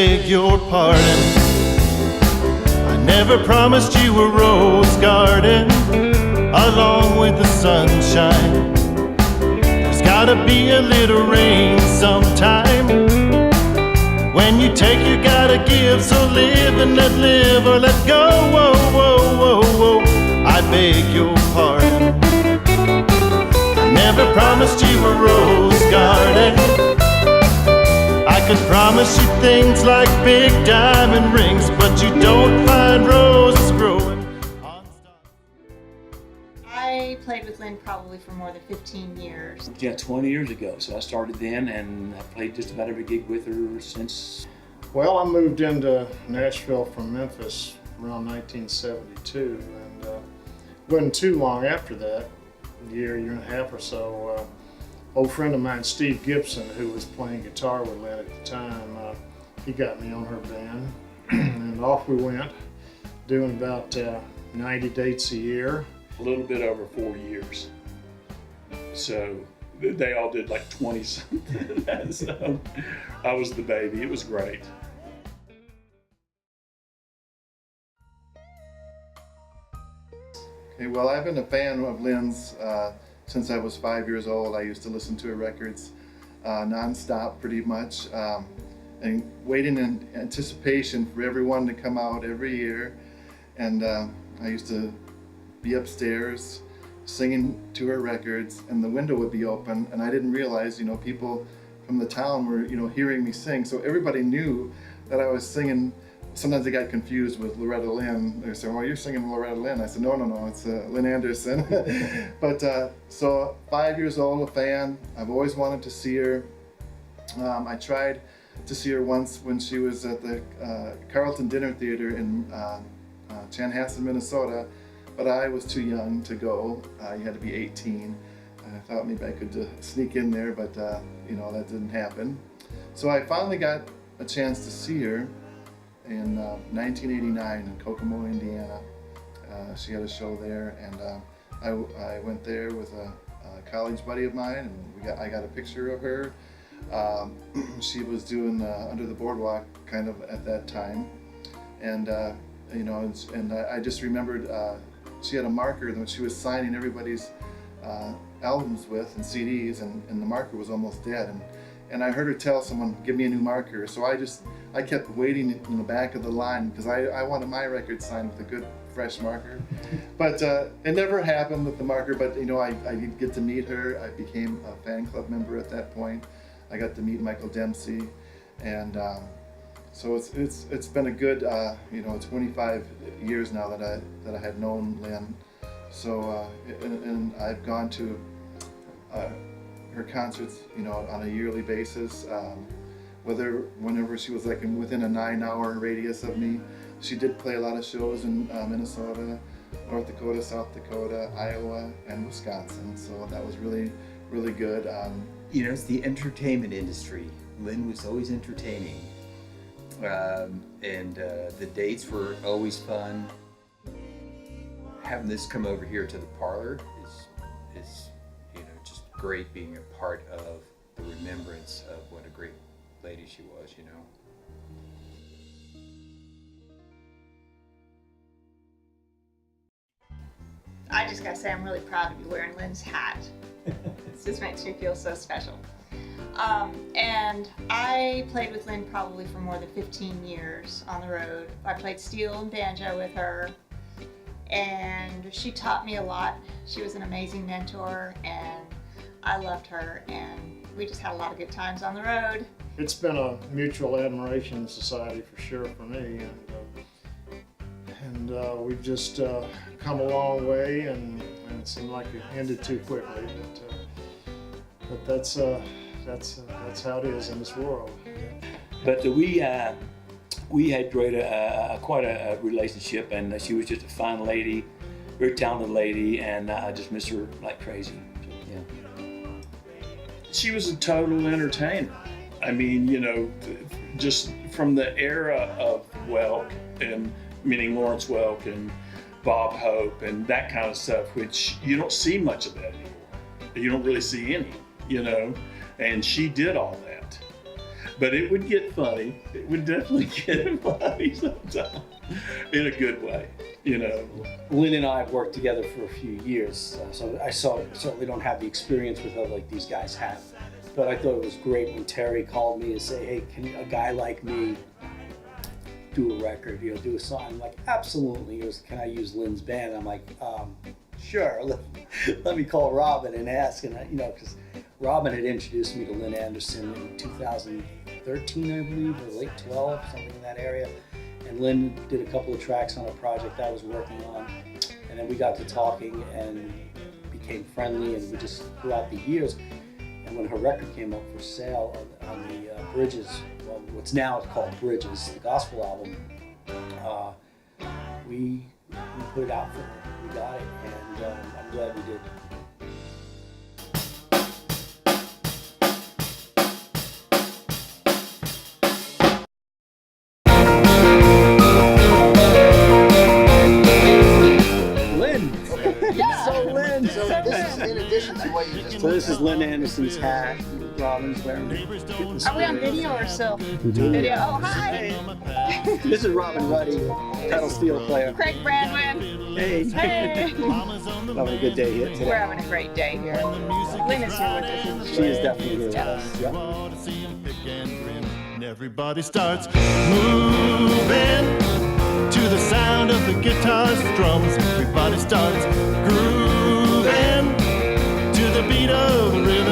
beg your pardon. I never promised you a rose garden along with the sunshine. There's gotta be a little rain sometime. When you take, you gotta give. So live and let live, or let go. Whoa, whoa, whoa, whoa. I beg your pardon. I never promised you a rose garden. I could promise you things like big diamond rings, but you don't find roses growing on stalks. I played with Lynn probably for more than 15 years. Yeah, 20 years ago. So I started then, and I've played just about every gig with her since. Well, I moved into Nashville from Memphis around 1972, and wasn't too long after that, year and a half or so, old friend of mine, Steve Gibson, who was playing guitar with Lynn at the time, he got me on her band, and off we went, doing about 90 dates a year. A little bit over 4 years. So they all did like 20 something. So I was the baby. It was great. Okay, well, I've been a fan of Lynn's since I was 5 years old. I used to listen to her records non-stop pretty much, and waiting in anticipation for everyone to come out every year. And I used to be upstairs singing to her records, and the window would be open, and I didn't realize, people from the town were, hearing me sing. So everybody knew that I was singing. Sometimes they got confused with Loretta Lynn. They said, "Well, you're singing Loretta Lynn." I said, No, it's Lynn Anderson. But so 5 years old, a fan. I've always wanted to see her. I tried to see her once when she was at the Carlton Dinner Theater in Chanhassen, Minnesota, but I was too young to go. You had to be 18. I thought maybe I could sneak in there, but that didn't happen. So I finally got a chance to see her in 1989 in Kokomo, Indiana. She had a show there, and I went there with a college buddy of mine, and I got a picture of her. She was doing Under the Boardwalk kind of at that time, and I just remembered she had a marker that she was signing everybody's albums with and CDs, and the marker was almost dead. And I heard her tell someone, "Give me a new marker." So I kept waiting in the back of the line because I wanted my record signed with a good fresh marker. But it never happened with the marker, but I did get to meet her. I became a fan club member at that point. I got to meet Michael Dempsey, and so it's been a good 25 years now that I have known Lynn. So and I've gone to her concerts, on a yearly basis. Whenever she was like within a 9-hour radius of me. She did play a lot of shows in Minnesota, North Dakota, South Dakota, Iowa, and Wisconsin. So that was really, really good. It's the entertainment industry. Lynn was always entertaining, and the dates were always fun. Having this come over here to the parlor is just great, being a part of the remembrance of what a great lady she was, I just gotta say, I'm really proud to be wearing Lynn's hat. It just makes me feel so special. And I played with Lynn probably for more than 15 years on the road. I played steel and banjo with her, and she taught me a lot. She was an amazing mentor, and I loved her, and we just had a lot of good times on the road. It's been a mutual admiration society for sure for me, and we've just come a long way, and it seemed like it ended too quickly, but that's how it is in this world. But we had quite a relationship, and she was just a fine lady, very talented lady, and I just miss her like crazy. Yeah. She was a total entertainer. I mean, just from the era of Welk, and meaning Lawrence Welk and Bob Hope and that kind of stuff, which you don't see much of that anymore. You don't really see any, and she did all that. But it would get funny. It would definitely get funny sometimes, in a good way, you know. Lynn and I have worked together for a few years, so I certainly don't have the experience with her like these guys have. But I thought it was great when Terry called me and say, "Hey, can a guy like me do a record? You know, do a song?" I'm like, "Absolutely." He goes, "Can I use Lynn's band?" I'm like, "Sure. Let me call Robin and ask." And you know, because Robin had introduced me to Lynn Anderson in 2013, I believe, or late 12, something in that area. And Lynn did a couple of tracks on a project I was working on. And then we got to talking and became friendly, and we just, throughout the years. And when her record came up for sale on the Bridges, well, what's now called Bridges, the gospel album, we put it out for her. We got it, and I'm glad we did. In addition to what you just So this is Lynn Anderson's hat. Robin's wearing. Are we on video or still? Video. Oh, hi. This is Robin Ruddy, pedal steel player. Craig Bradwin. Hey. Hey. Having a good day here today. We're having a great day here. Lynn is here with us, isn't she? She is definitely here with Yeah. us. Yep. And everybody starts moving to the sound of the guitar's drums. Everybody starts grooving to the beat of the rhythm.